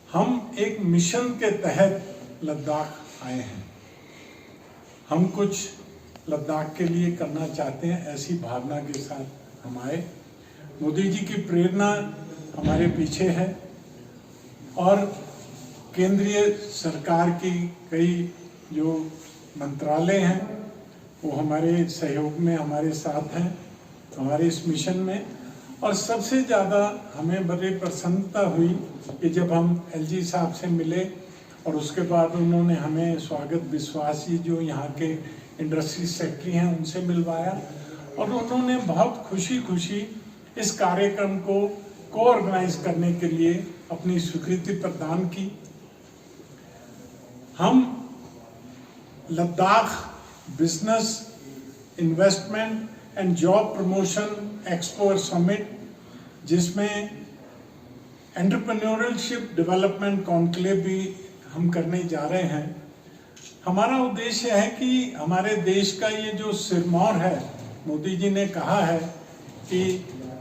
हम एक मिशन के तहत लद्दाख आए हैं। हम कुछ लद्दाख के लिए करना चाहते हैं, ऐसी भावना के साथ हम आए। मोदी जी की प्रेरणा हमारे पीछे है और केंद्रीय सरकार की कई जो मंत्रालय हैं वो हमारे सहयोग में हमारे साथ हैं हमारे इस मिशन में। और सबसे ज़्यादा हमें बड़ी प्रसन्नता हुई कि जब हम एलजी साहब से मिले और उसके बाद उन्होंने हमें स्वागत विश्वास जी जो यहाँ के इंडस्ट्री सेक्रेटरी हैं उनसे मिलवाया और उन्होंने बहुत खुशी इस कार्यक्रम को ऑर्गेनाइज करने के लिए अपनी स्वीकृति प्रदान की। हम Ladakh business investment and job promotion expo summit, जिसमें एंटरप्रेन्योरशिप डेवलपमेंट कॉन्क्लेव भी हम करने जा रहे हैं। हमारा उद्देश्य है कि हमारे देश का ये जो सिरमौर है, मोदी जी ने कहा है कि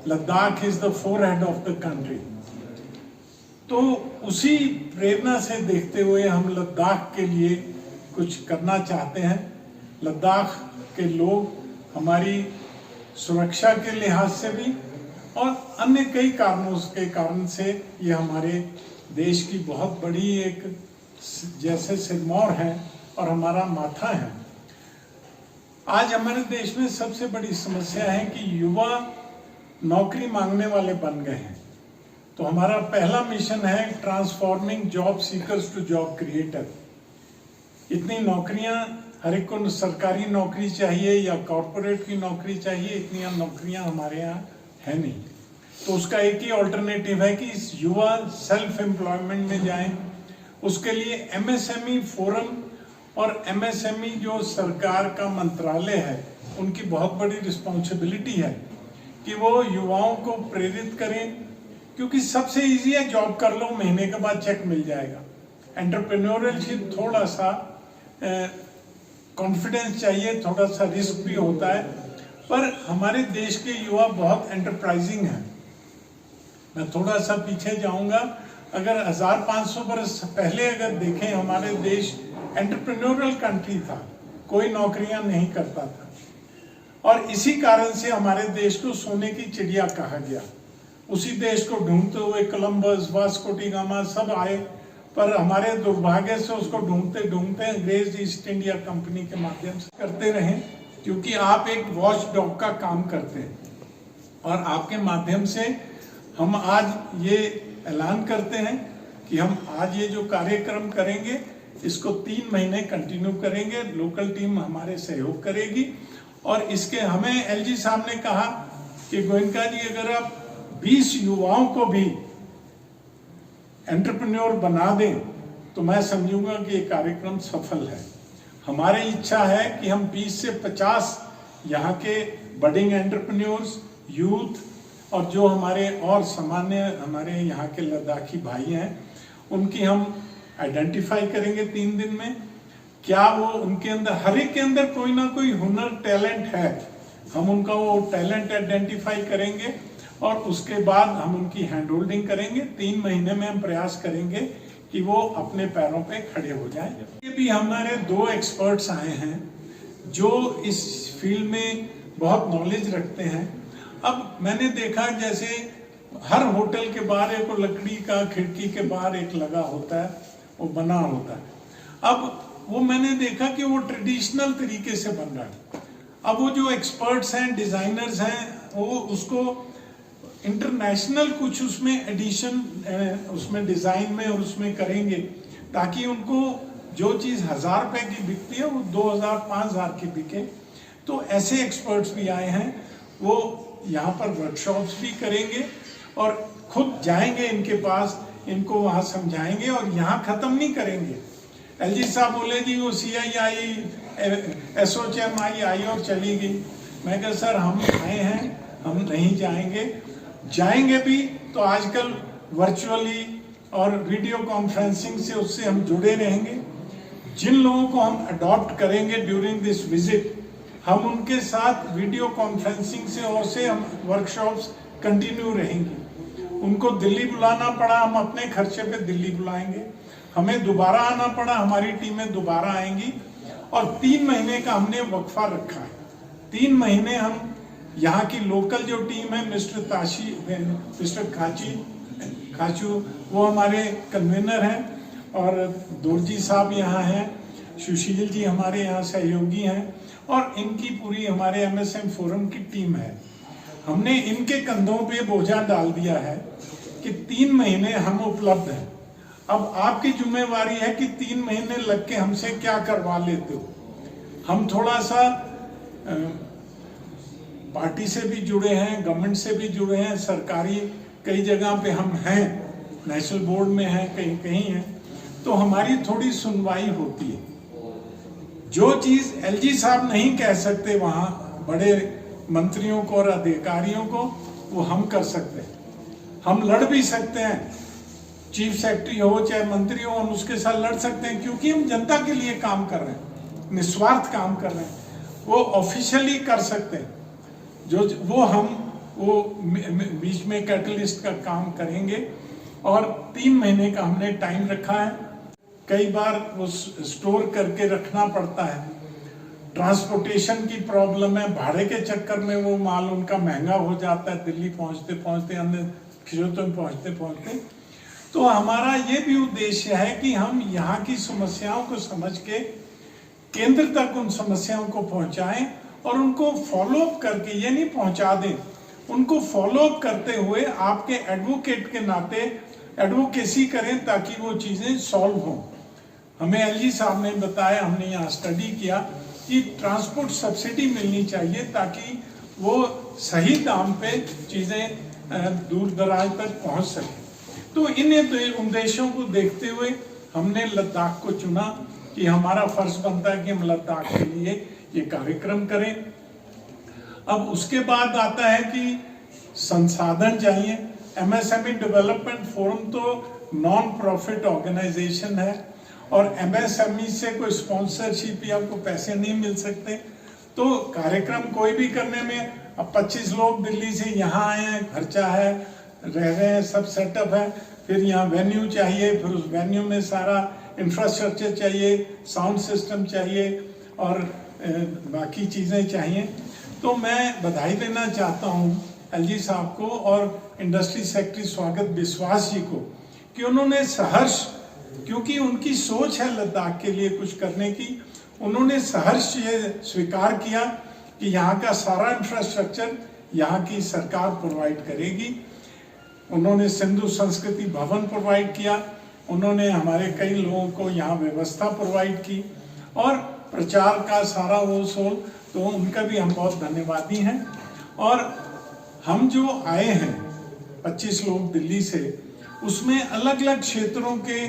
Ladakh is the forehead of the country, तो उसी प्रेरणा से देखते हुए हम लद्दाख के लिए कुछ करना चाहते हैं। लद्दाख के लोग हमारी सुरक्षा के लिहाज से भी और अन्य कई कारणों के कारण से ये हमारे देश की बहुत बड़ी एक जैसे सिरमौर है और हमारा माथा है। आज हमारे देश में सबसे बड़ी समस्या है कि युवा नौकरी मांगने वाले बन गए हैं। तो हमारा पहला मिशन है transforming job seekers to job creator. इतनी नौकरियां, हर एक को सरकारी नौकरी चाहिए या कॉरपोरेट की नौकरी चाहिए, इतनी नौकरियां हमारे यहाँ है नहीं। तो उसका एक ही ऑल्टरनेटिव है कि इस युवा सेल्फ एम्प्लॉयमेंट में जाएं। उसके लिए एमएसएमई फोरम और एमएसएमई जो सरकार का मंत्रालय है उनकी बहुत बड़ी रिस्पॉन्सिबिलिटी है कि वो युवाओं को प्रेरित करें, क्योंकि सबसे इजी है जॉब कर लो, महीने के बाद चेक मिल जाएगा। एंटरप्रेन्योरशिप थोड़ा सा कॉन्फिडेंस चाहिए, थोड़ा सा रिस्क भी होता है, पर हमारे देश के युवा बहुत एंटरप्राइजिंग हैं। मैं थोड़ा सा पीछे जाऊंगा, अगर 1500 वर्ष पहले अगर देखें, हमारे देश एंटरप्रेन्योरल कंट्री था, कोई नौकरियां नहीं करता था और इसी कारण से हमारे देश को सोने की चिड़िया कहा गया। उसी देश को ढूंढते हुए कोलंबस, वास्को डी गामा सब आए, पर हमारे दुर्भाग्य से उसको ढूंढते ढूंढते अंग्रेज ईस्ट इंडिया कंपनी के माध्यम से करते रहे, क्योंकि आप एक वॉच डॉग का काम करते हैं। और आपके माध्यम से हम आज ये ऐलान करते हैं कि हम आज ये जो कार्यक्रम करेंगे इसको 3 महीने कंटिन्यू करेंगे। लोकल टीम हमारे सहयोग करेगी और इसके हमें एलजी साहब ने कहा कि गोयनका जी, अगर आप 20 युवाओं को भी एंटरप्रेन्योर बना दें तो मैं समझूंगा कि ये कार्यक्रम सफल है। हमारी इच्छा है कि हम 20 से 50 यहाँ के बडिंग एंटरप्रेन्योर्स, यूथ और जो हमारे और सामान्य हमारे यहाँ के लद्दाखी भाई हैं उनकी हम आइडेंटिफाई करेंगे 3 दिन में। क्या वो उनके अंदर, हर एक के अंदर कोई ना कोई हुनर, टैलेंट है, हम उनका वो टैलेंट आइडेंटिफाई करेंगे और उसके बाद हम उनकी हैंड होल्डिंग करेंगे। 3 महीने में हम प्रयास करेंगे कि वो अपने पैरों पे खड़े हो जाएं। ये भी हमारे 2 एक्सपर्ट्स आए हैं जो इस फील्ड में बहुत नॉलेज रखते हैं। अब मैंने देखा जैसे हर होटल के बाहर एक लकड़ी का खिड़की के बाहर एक लगा होता है, वो बना होता है। अब वो मैंने देखा कि वो ट्रेडिशनल तरीके से बन रहा है। अब वो जो एक्सपर्ट्स हैं, डिजाइनर्स हैं, वो उसको इंटरनेशनल कुछ उसमें एडिशन, उसमें डिजाइन में और उसमें करेंगे, ताकि उनको जो चीज 1000 रुपए की बिकती है वो 2000, 5000 की बिके। तो ऐसे एक्सपर्ट्स भी आए हैं, वो यहाँ पर वर्कशॉप्स भी करेंगे और खुद जाएंगे इनके पास, इनको वहाँ समझाएंगे और यहाँ खत्म नहीं करेंगे। एलजी साहब बोले जी वो CII SOCHM आई और चली गई। मैं कहा सर हम आए हैं, हम नहीं जाएंगे भी तो आजकल वर्चुअली और वीडियो कॉन्फ्रेंसिंग से उससे हम जुड़े रहेंगे। जिन लोगों को हम अडॉप्ट करेंगे ड्यूरिंग दिस विजिट, हम उनके साथ वीडियो कॉन्फ्रेंसिंग से और से हम वर्कशॉप्स कंटिन्यू रहेंगी उनको दिल्ली बुलाना पड़ा, हम अपने खर्चे पे दिल्ली बुलाएंगे। हमें दोबारा आना पड़ा, हमारी टीमें दोबारा आएंगी। और 3 महीने का हमने वक्फा रखा है। 3 महीने हम यहाँ की लोकल जो टीम है, मिस्टर खाचू वो हमारे कन्वीनर हैं, और दोरजी साहब यहाँ हैं, सुशील जी हमारे यहाँ सहयोगी हैं, और इनकी पूरी हमारे MSM फोरम की टीम है। हमने इनके कंधों पे बोझा डाल दिया है कि 3 महीने हम उपलब्ध हैं। अब आपकी जिम्मेवारी है कि 3 महीने लग के हमसे क्या करवा लेते हो। हम थोड़ा सा पार्टी से भी जुड़े हैं, गवर्नमेंट से भी जुड़े हैं, सरकारी कई जगह पे हम हैं, नेशनल बोर्ड में हैं, कहीं कहीं हैं, तो हमारी थोड़ी सुनवाई होती है। जो चीज LG साहब नहीं कह सकते वहां बड़े मंत्रियों को और अधिकारियों को, वो हम कर सकते हैं। हम लड़ भी सकते हैं, चीफ सेक्रेटरी हो चाहे मंत्री हो, हम उसके साथ लड़ सकते हैं, क्योंकि हम जनता के लिए काम कर रहे हैं, निस्वार्थ काम कर रहे हैं। वो ऑफिशियली कर सकते हैं, वो बीच में कैटलिस्ट का काम करेंगे। और 3 महीने का हमने टाइम रखा है। कई बार वो स्टोर करके रखना पड़ता है, ट्रांसपोर्टेशन की प्रॉब्लम है, भाड़े के चक्कर में वो माल उनका महंगा हो जाता है दिल्ली पहुंचते पहुंचते, अन्य खिजोतों में पहुंचते पहुंचते। तो हमारा ये भी उद्देश्य है कि हम यहाँ की समस्याओं को समझ के केंद्र तक उन समस्याओं को पहुंचाएं, और उनको फॉलो अप करके, ये नहीं पहुंचा दें, उनको फॉलो अप करते हुए आपके एडवोकेट के नाते एडवोकेसी करें, ताकि वो चीजें सॉल्व हों। हमें LG साहब ने बताया, हमने यहाँ स्टडी किया कि ट्रांसपोर्ट सब्सिडी मिलनी चाहिए, ताकि वो सही दाम पे चीजें दूर दराज तक पहुंच सके। तो इन उद्देश्यों को देखते हुए हमने लद्दाख को चुना कि हमारा फर्ज बनता है कि हम लद्दाख के लिए ये कार्यक्रम करें। अब उसके बाद आता है कि संसाधन चाहिए। MSME डेवलपमेंट फोरम तो नॉन प्रॉफिट ऑर्गेनाइजेशन है, और MSME से कोई स्पॉन्सरशिप या कोई पैसे नहीं मिल सकते। तो कार्यक्रम कोई भी करने में, अब 25 लोग दिल्ली से यहाँ आए हैं, खर्चा है, रह रहे हैं, सब सेटअप है, फिर यहाँ वेन्यू चाहिए, फिर उस वेन्यू में सारा इंफ्रास्ट्रक्चर चाहिए, साउंड सिस्टम चाहिए, और बाकी चीज़ें चाहिए। तो मैं बधाई देना चाहता हूँ LG साहब को और इंडस्ट्री सेक्रेटरी स्वागत विश्वास जी को, कि उन्होंने सहर्ष, क्योंकि उनकी सोच है लद्दाख के लिए कुछ करने की, उन्होंने सहर्ष ये स्वीकार किया कि यहाँ का सारा इंफ्रास्ट्रक्चर यहाँ की सरकार प्रोवाइड करेगी। उन्होंने सिंधु संस्कृति भवन प्रोवाइड किया, उन्होंने हमारे कई लोगों को यहाँ व्यवस्था प्रोवाइड की, और प्रचार का सारा वो सोल, तो उनका भी हम बहुत धन्यवादी हैं। और हम जो आए हैं 25 लोग दिल्ली से, उसमें अलग अलग क्षेत्रों के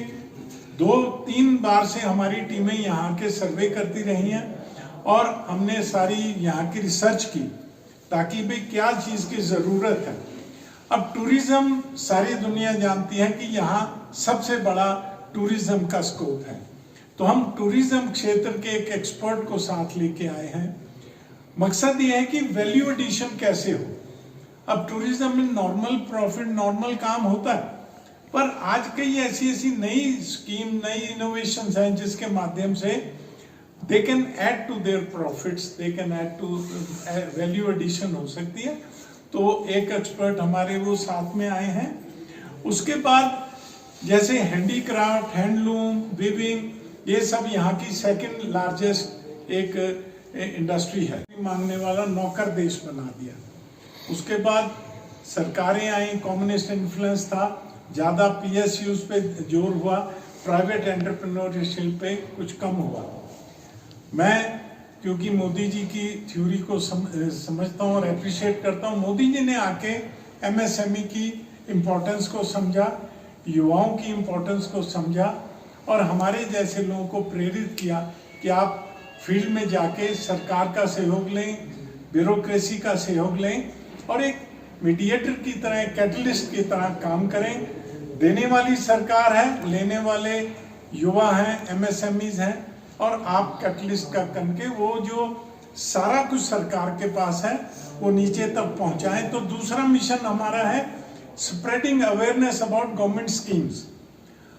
2-3 बार से हमारी टीमें यहाँ के सर्वे करती रही हैं, और हमने सारी यहाँ की रिसर्च की, ताकि भाई क्या चीज़ की ज़रूरत है। अब टूरिज्म सारी दुनिया जानती है कि यहाँ सबसे बड़ा टूरिज्म का स्कोप है, तो हम टूरिज्म क्षेत्र के एक एक्सपर्ट को साथ लेके आए हैं। मकसद ये है कि वैल्यू एडिशन कैसे हो। अब टूरिज्म में नॉर्मल प्रॉफिट, नॉर्मल काम होता है, पर आज कई ऐसी नई स्कीम, नई इनोवेशंस हैं जिसके माध्यम से they can add to their profits, they can add to value addition हो सकती है। तो एक एक्सपर्ट हमारे वो साथ में आए हैं। उसके बाद जैसे हैंडीक्राफ्ट, हैंडलूम, वीविंग, ये सब यहाँ की सेकंड लार्जेस्ट एक इंडस्ट्री है। मांगने वाला नौकर देश बना दिया। उसके बाद सरकारें आई, कम्युनिस्ट इन्फ्लुएंस था, ज़्यादा PSUs पे जोर हुआ, प्राइवेट एंटरप्रेन्योरशिप पे कुछ कम हुआ। मैं क्योंकि मोदी जी की थ्योरी को समझता हूँ और अप्रिशिएट करता हूँ, मोदी जी ने आके MSME की इम्पोर्टेंस को समझा, युवाओं की इम्पोर्टेंस को समझा, और हमारे जैसे लोगों को प्रेरित किया कि आप फील्ड में जाके सरकार का सहयोग लें, ब्यूरोक्रेसी का सहयोग लें, और एक मीडिएटर की तरह, कैटलिस्ट की तरह काम करें। देने वाली सरकार है, लेने वाले युवा हैं, MSMEs हैं, और आप कैटलिस्ट का करके वो जो सारा कुछ सरकार के पास है वो नीचे तक पहुंचाएं। तो दूसरा मिशन हमारा है spreading awareness about government schemes.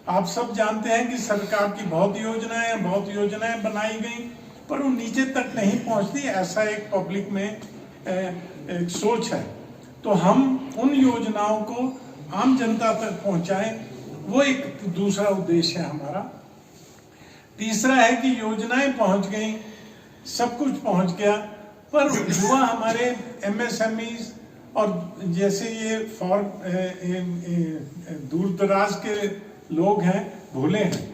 आप सब जानते हैं कि सरकार की बहुत योजनाएं बनाई गई, पर वो नीचे तक नहीं पहुंचती, ऐसा एक पब्लिक में एक सोच है। तो हम उन योजनाओं को आम जनता तक पहुंचाएं, वो एक दूसरा उद्देश्य है हमारा। तीसरा है कि योजनाएं पहुंच गई, सब कुछ पहुंच गया, पर युवा हमारे MSMEs और जैसे ये दूर दराज के लोग हैं, भोले हैं,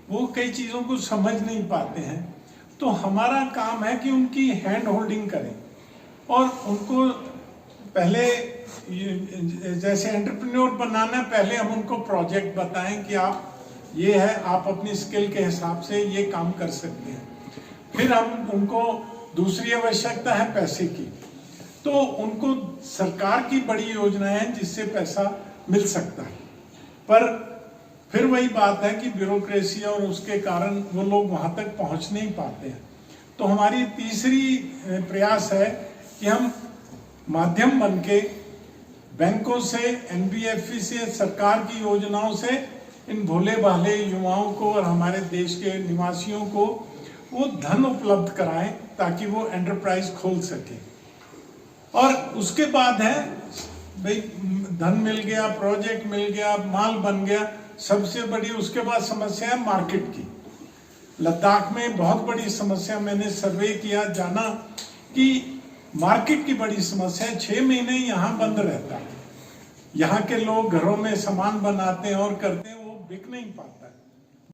वो कई चीज़ों को समझ नहीं पाते हैं। तो हमारा काम है कि उनकी हैंड होल्डिंग करें और उनको पहले जैसे एंटरप्रेन्योर बनाना, पहले हम उनको प्रोजेक्ट बताएं कि आप ये है, आप अपनी स्किल के हिसाब से ये काम कर सकते हैं। फिर हम उनको दूसरी आवश्यकता है पैसे की, तो उनको सरकार की बड़ी योजनाएं हैं जिससे पैसा मिल सकता है, पर फिर वही बात है कि ब्यूरोक्रेसी और उसके कारण वो लोग वहां तक पहुंच नहीं पाते हैं। तो हमारी तीसरी प्रयास है कि हम माध्यम बनके बैंकों से, NBFC से, सरकार की योजनाओं से इन भोले भाले युवाओं को और हमारे देश के निवासियों को वो धन उपलब्ध कराएं ताकि वो एंटरप्राइज खोल सके। और उसके बाद है भाई, धन मिल गया, प्रोजेक्ट मिल गया, माल बन गया, सबसे बड़ी उसके बाद समस्या है मार्केट की। लद्दाख में बहुत बड़ी समस्या, मैंने सर्वे किया, जाना कि मार्केट की बड़ी समस्या है। 6 महीने यहाँ बंद रहता है, यहाँ के लोग घरों में सामान बनाते हैं और करते हैं, वो बिक नहीं पाता।